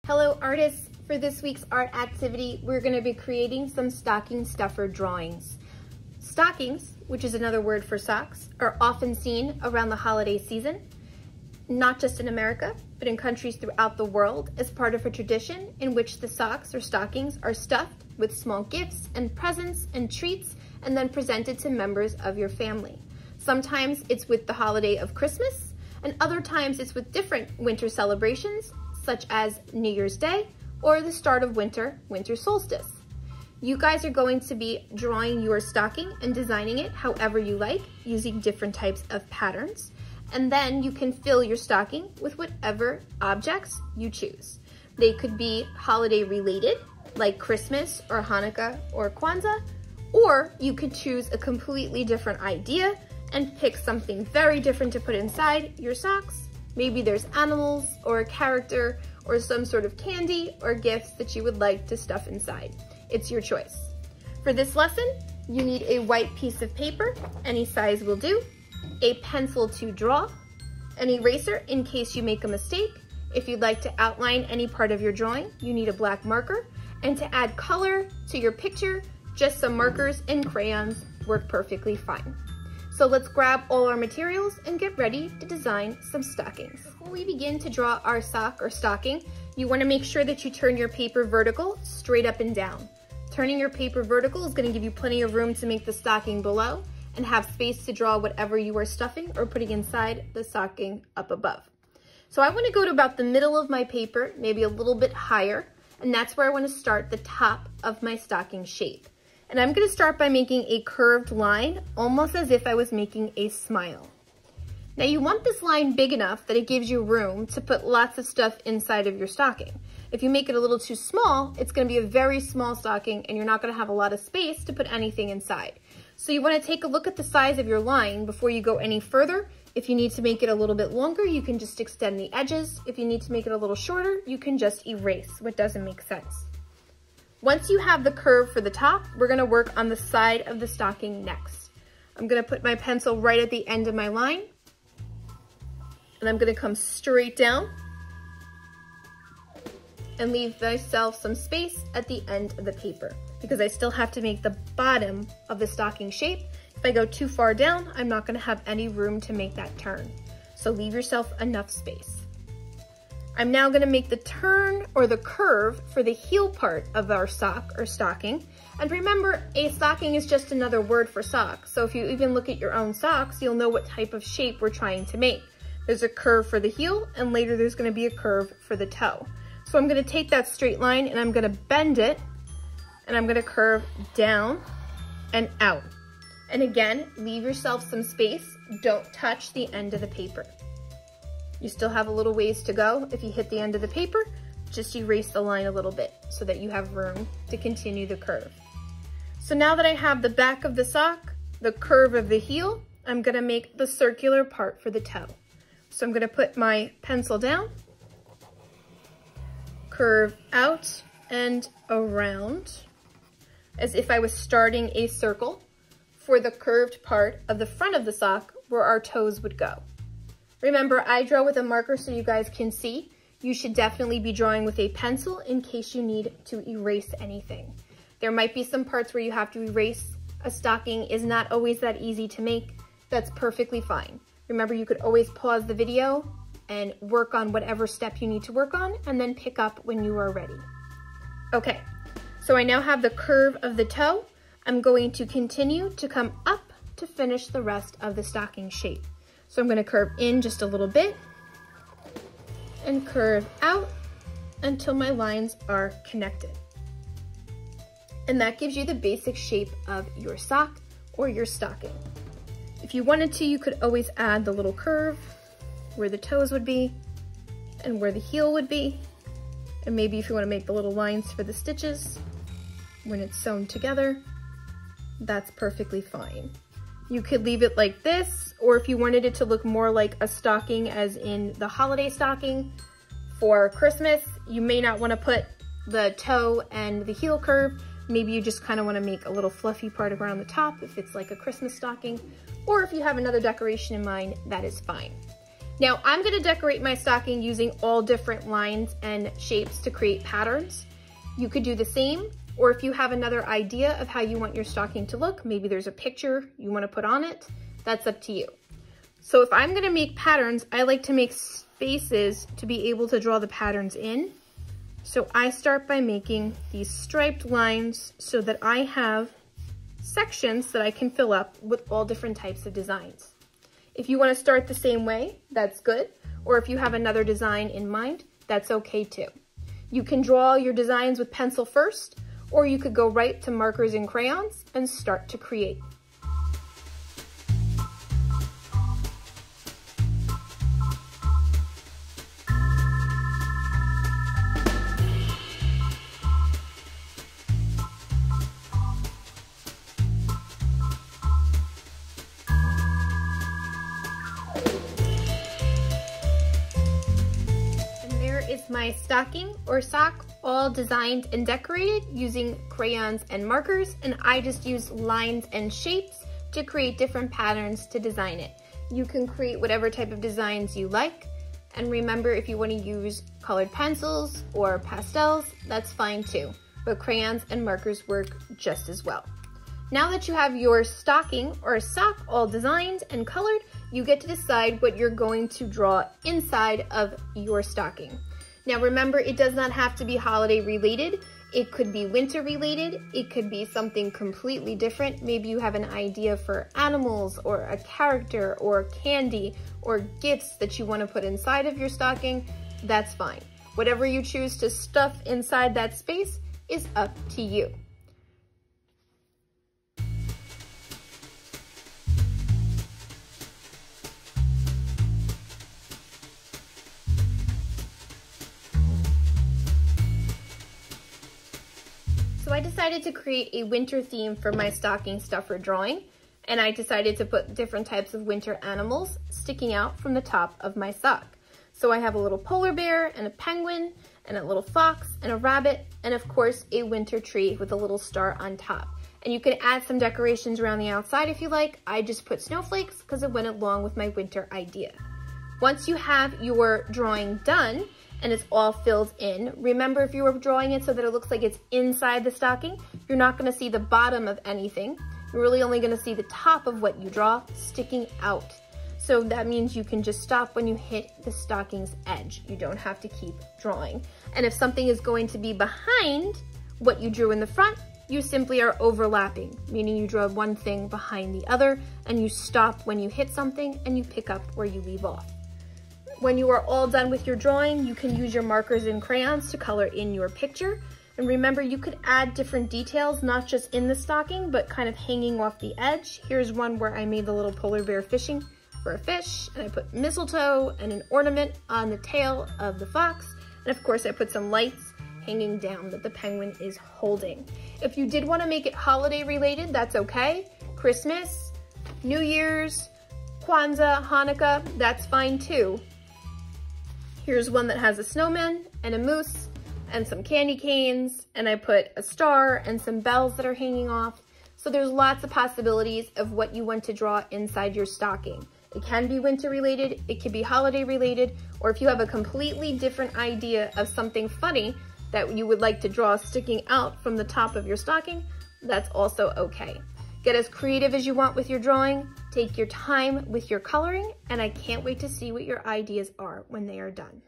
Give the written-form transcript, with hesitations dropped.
Hello artists! For this week's art activity, we're going to be creating some stocking stuffer drawings. Stockings, which is another word for socks, are often seen around the holiday season, not just in America, but in countries throughout the world as part of a tradition in which the socks or stockings are stuffed with small gifts and presents and treats and then presented to members of your family. Sometimes it's with the holiday of Christmas, and other times it's with different winter celebrations, such as New Year's Day or the start of winter solstice. You guys are going to be drawing your stocking and designing it however you like, using different types of patterns. And then you can fill your stocking with whatever objects you choose. They could be holiday related, like Christmas or Hanukkah or Kwanzaa, or you could choose a completely different idea and pick something very different to put inside your socks. Maybe there's animals or a character or some sort of candy or gifts that you would like to stuff inside. It's your choice. For this lesson, you need a white piece of paper, any size will do, a pencil to draw, an eraser in case you make a mistake. If you'd like to outline any part of your drawing, you need a black marker, and to add color to your picture, just some markers and crayons work perfectly fine. So let's grab all our materials and get ready to design some stockings. Before we begin to draw our sock or stocking, you want to make sure that you turn your paper vertical, straight up and down. Turning your paper vertical is going to give you plenty of room to make the stocking below and have space to draw whatever you are stuffing or putting inside the stocking up above. So I want to go to about the middle of my paper, maybe a little bit higher, and that's where I want to start the top of my stocking shape. And I'm going to start by making a curved line, almost as if I was making a smile. Now you want this line big enough that it gives you room to put lots of stuff inside of your stocking. If you make it a little too small, it's going to be a very small stocking and you're not going to have a lot of space to put anything inside. So you want to take a look at the size of your line before you go any further. If you need to make it a little bit longer, you can just extend the edges. If you need to make it a little shorter, you can just erase what doesn't make sense. Once you have the curve for the top, we're going to work on the side of the stocking next. I'm going to put my pencil right at the end of my line, and I'm going to come straight down and leave myself some space at the end of the paper because I still have to make the bottom of the stocking shape. If I go too far down, I'm not going to have any room to make that turn. So leave yourself enough space. I'm now going to make the turn or the curve for the heel part of our sock or stocking. And remember, a stocking is just another word for sock. So if you even look at your own socks, you'll know what type of shape we're trying to make. There's a curve for the heel, and later there's going to be a curve for the toe. So I'm going to take that straight line and I'm going to bend it, and I'm going to curve down and out. And again, leave yourself some space. Don't touch the end of the paper. You still have a little ways to go. If you hit the end of the paper, just erase the line a little bit so that you have room to continue the curve. So now that I have the back of the sock, the curve of the heel, I'm gonna make the circular part for the toe. So I'm gonna put my pencil down, curve out and around as if I was starting a circle for the curved part of the front of the sock where our toes would go. Remember, I draw with a marker so you guys can see. You should definitely be drawing with a pencil in case you need to erase anything. There might be some parts where you have to erase. A stocking is not always that easy to make. That's perfectly fine. Remember, you could always pause the video and work on whatever step you need to work on and then pick up when you are ready. Okay, so I now have the curve of the toe. I'm going to continue to come up to finish the rest of the stocking shape. So I'm going to curve in just a little bit and curve out until my lines are connected. And that gives you the basic shape of your sock or your stocking. If you wanted to, you could always add the little curve where the toes would be and where the heel would be. And maybe if you want to make the little lines for the stitches when it's sewn together, that's perfectly fine. You could leave it like this, or if you wanted it to look more like a stocking as in the holiday stocking for Christmas, you may not want to put the toe and the heel curve. Maybe you just kind of want to make a little fluffy part around the top if it's like a Christmas stocking, or if you have another decoration in mind, that is fine. Now I'm gonna decorate my stocking using all different lines and shapes to create patterns. You could do the same, or if you have another idea of how you want your stocking to look, maybe there's a picture you wanna put on it, that's up to you. So if I'm gonna make patterns, I like to make spaces to be able to draw the patterns in. So I start by making these striped lines so that I have sections that I can fill up with all different types of designs. If you want to start the same way, that's good. Or if you have another design in mind, that's okay too. You can draw your designs with pencil first, or you could go right to markers and crayons and start to create. Is my stocking or sock all designed and decorated using crayons and markers, and I just use lines and shapes to create different patterns to design it. You can create whatever type of designs you like, and remember, if you want to use colored pencils or pastels, that's fine too, but crayons and markers work just as well. Now that you have your stocking or sock all designed and colored, you get to decide what you're going to draw inside of your stocking. Now remember, it does not have to be holiday related. It could be winter related. It could be something completely different. Maybe you have an idea for animals or a character or candy or gifts that you want to put inside of your stocking. That's fine. Whatever you choose to stuff inside that space is up to you. So I decided to create a winter theme for my stocking stuffer drawing, and I decided to put different types of winter animals sticking out from the top of my sock. So I have a little polar bear and a penguin and a little fox and a rabbit, and of course a winter tree with a little star on top. And you can add some decorations around the outside if you like. I just put snowflakes because it went along with my winter idea. Once you have your drawing done, and it's all filled in. Remember, if you were drawing it so that it looks like it's inside the stocking, you're not gonna see the bottom of anything. You're really only gonna see the top of what you draw sticking out. So that means you can just stop when you hit the stocking's edge. You don't have to keep drawing. And if something is going to be behind what you drew in the front, you simply are overlapping, meaning you draw one thing behind the other and you stop when you hit something and you pick up where you leave off. When you are all done with your drawing, you can use your markers and crayons to color in your picture. And remember, you could add different details, not just in the stocking, but kind of hanging off the edge. Here's one where I made the little polar bear fishing for a fish, and I put mistletoe and an ornament on the tail of the fox. And of course, I put some lights hanging down that the penguin is holding. If you did want to make it holiday related, that's okay. Christmas, New Year's, Kwanzaa, Hanukkah, that's fine too. Here's one that has a snowman and a moose and some candy canes, and I put a star and some bells that are hanging off. So there's lots of possibilities of what you want to draw inside your stocking. It can be winter related, it could be holiday related, or if you have a completely different idea of something funny that you would like to draw sticking out from the top of your stocking, that's also okay. Get as creative as you want with your drawing, take your time with your coloring, and I can't wait to see what your ideas are when they are done.